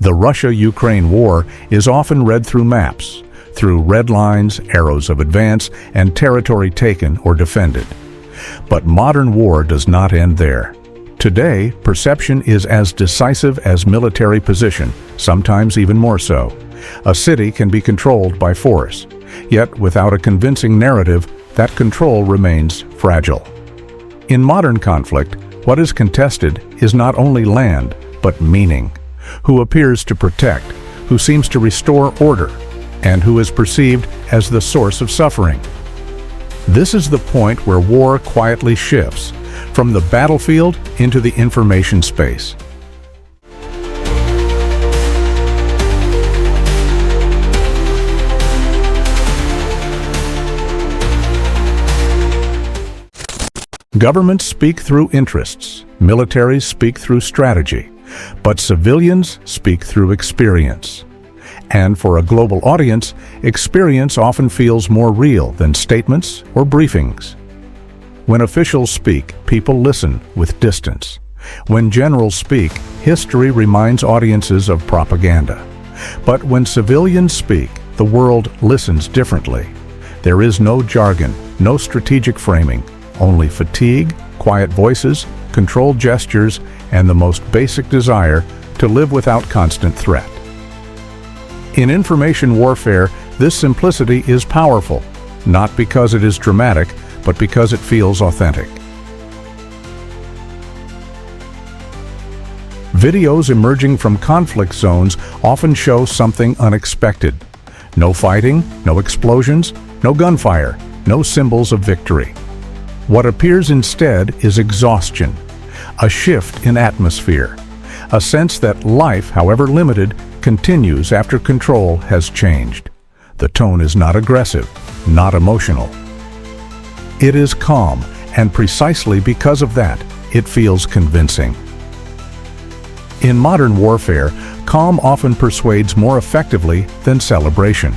The Russia-Ukraine war is often read through maps, through red lines, arrows of advance, and territory taken or defended. But modern war does not end there. Today, perception is as decisive as military position, sometimes even more so. A city can be controlled by force, yet without a convincing narrative, that control remains fragile. In modern conflict, what is contested is not only land, but meaning. Who appears to protect, who seems to restore order, and who is perceived as the source of suffering. This is the point where war quietly shifts from the battlefield into the information space. Governments speak through interests, militaries speak through strategy, but civilians speak through experience. And for a global audience, experience often feels more real than statements or briefings. When officials speak, people listen with distance. When generals speak, history reminds audiences of propaganda. But when civilians speak, the world listens differently. There is no jargon, no strategic framing, only fatigue, quiet voices, controlled gestures, and the most basic desire to live without constant threat. In information warfare, this simplicity is powerful, not because it is dramatic, but because it feels authentic. Videos emerging from conflict zones often show something unexpected. No fighting, no explosions, no gunfire, no symbols of victory. What appears instead is exhaustion, a shift in atmosphere, a sense that life, however limited, continues after control has changed. The tone is not aggressive, not emotional. It is calm, and precisely because of that, it feels convincing. In modern warfare, calm often persuades more effectively than celebration.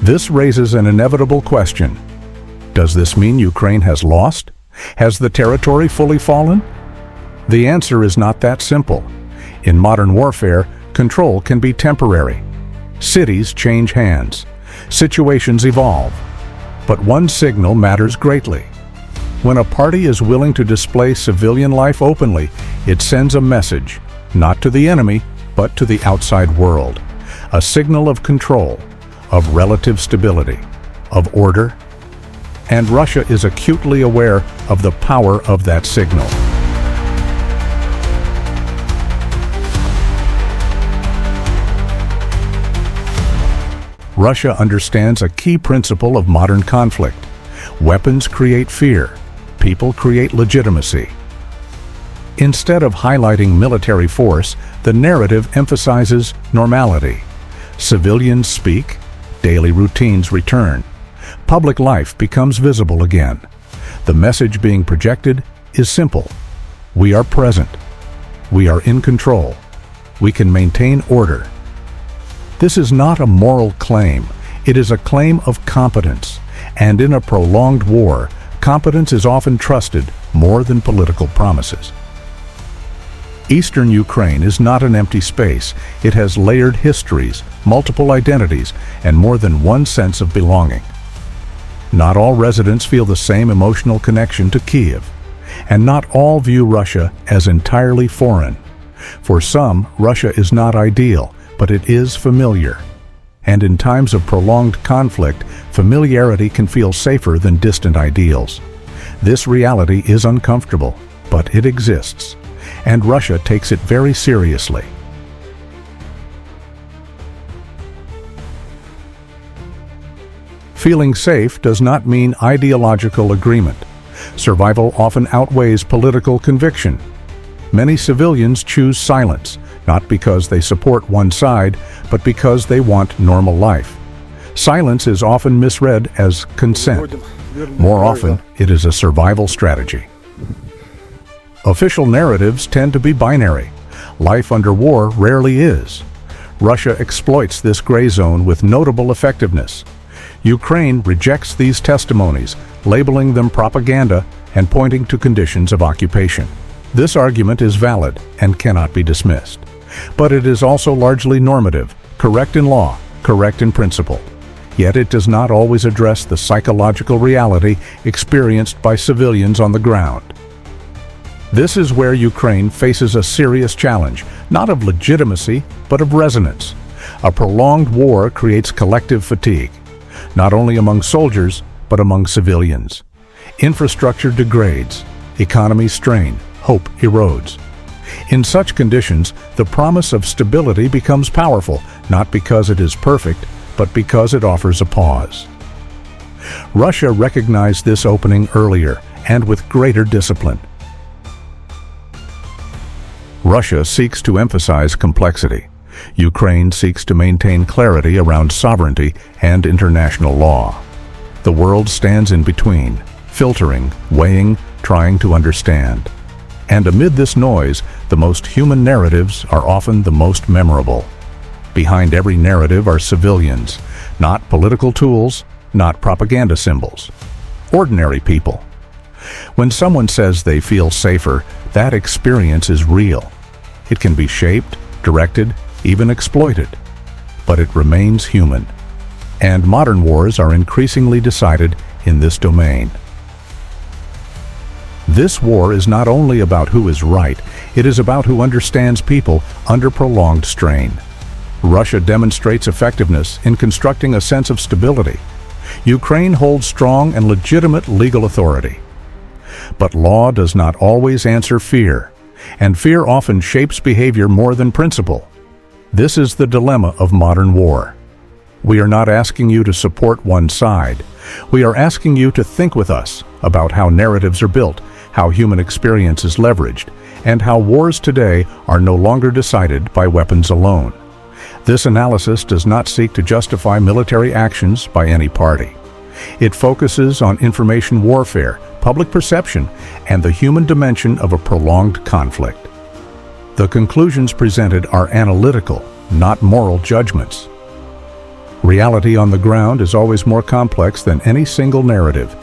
This raises an inevitable question. Does this mean Ukraine has lost? Has the territory fully fallen? The answer is not that simple. In modern warfare, control can be temporary. Cities change hands. Situations evolve. But one signal matters greatly. When a party is willing to display civilian life openly, it sends a message, not to the enemy, but to the outside world. A signal of control, of relative stability, of order. And Russia is acutely aware of the power of that signal. Russia understands a key principle of modern conflict. Weapons create fear. People create legitimacy. Instead of highlighting military force, the narrative emphasizes normality. Civilians speak, daily routines return. Public life becomes visible again. The message being projected is simple. We are present. We are in control. We can maintain order. This is not a moral claim. It is a claim of competence. And in a prolonged war, competence is often trusted more than political promises. Eastern Ukraine is not an empty space. It has layered histories, multiple identities, and more than one sense of belonging. Not all residents feel the same emotional connection to Kiev, and not all view Russia as entirely foreign. For some, Russia is not ideal, but it is familiar. And in times of prolonged conflict, familiarity can feel safer than distant ideals. This reality is uncomfortable, but it exists, and Russia takes it very seriously. Feeling safe does not mean ideological agreement. Survival often outweighs political conviction. Many civilians choose silence, not because they support one side, but because they want normal life. Silence is often misread as consent. More often, it is a survival strategy. Official narratives tend to be binary. Life under war rarely is. Russia exploits this gray zone with notable effectiveness. Ukraine rejects these testimonies, labeling them propaganda and pointing to conditions of occupation. This argument is valid and cannot be dismissed. But it is also largely normative, correct in law, correct in principle. Yet it does not always address the psychological reality experienced by civilians on the ground. This is where Ukraine faces a serious challenge, not of legitimacy, but of resonance. A prolonged war creates collective fatigue, not only among soldiers, but among civilians. Infrastructure degrades, economies strain, hope erodes. In such conditions, the promise of stability becomes powerful, not because it is perfect, but because it offers a pause. Russia recognized this opening earlier and with greater discipline. Russia seeks to emphasize complexity. Ukraine seeks to maintain clarity around sovereignty and international law. The world stands in between, filtering, weighing, trying to understand. And amid this noise, the most human narratives are often the most memorable. Behind every narrative are civilians, not political tools, not propaganda symbols. Ordinary people. When someone says they feel safer, that experience is real. It can be shaped, directed, even exploited. But it remains human. And modern wars are increasingly decided in this domain. This war is not only about who is right, it is about who understands people under prolonged strain. Russia demonstrates effectiveness in constructing a sense of stability. Ukraine holds strong and legitimate legal authority. But law does not always answer fear, and fear often shapes behavior more than principle. This is the dilemma of modern war. We are not asking you to support one side. We are asking you to think with us about how narratives are built, how human experience is leveraged, and how wars today are no longer decided by weapons alone. This analysis does not seek to justify military actions by any party. It focuses on information warfare, public perception, and the human dimension of a prolonged conflict. The conclusions presented are analytical, not moral judgments. Reality on the ground is always more complex than any single narrative,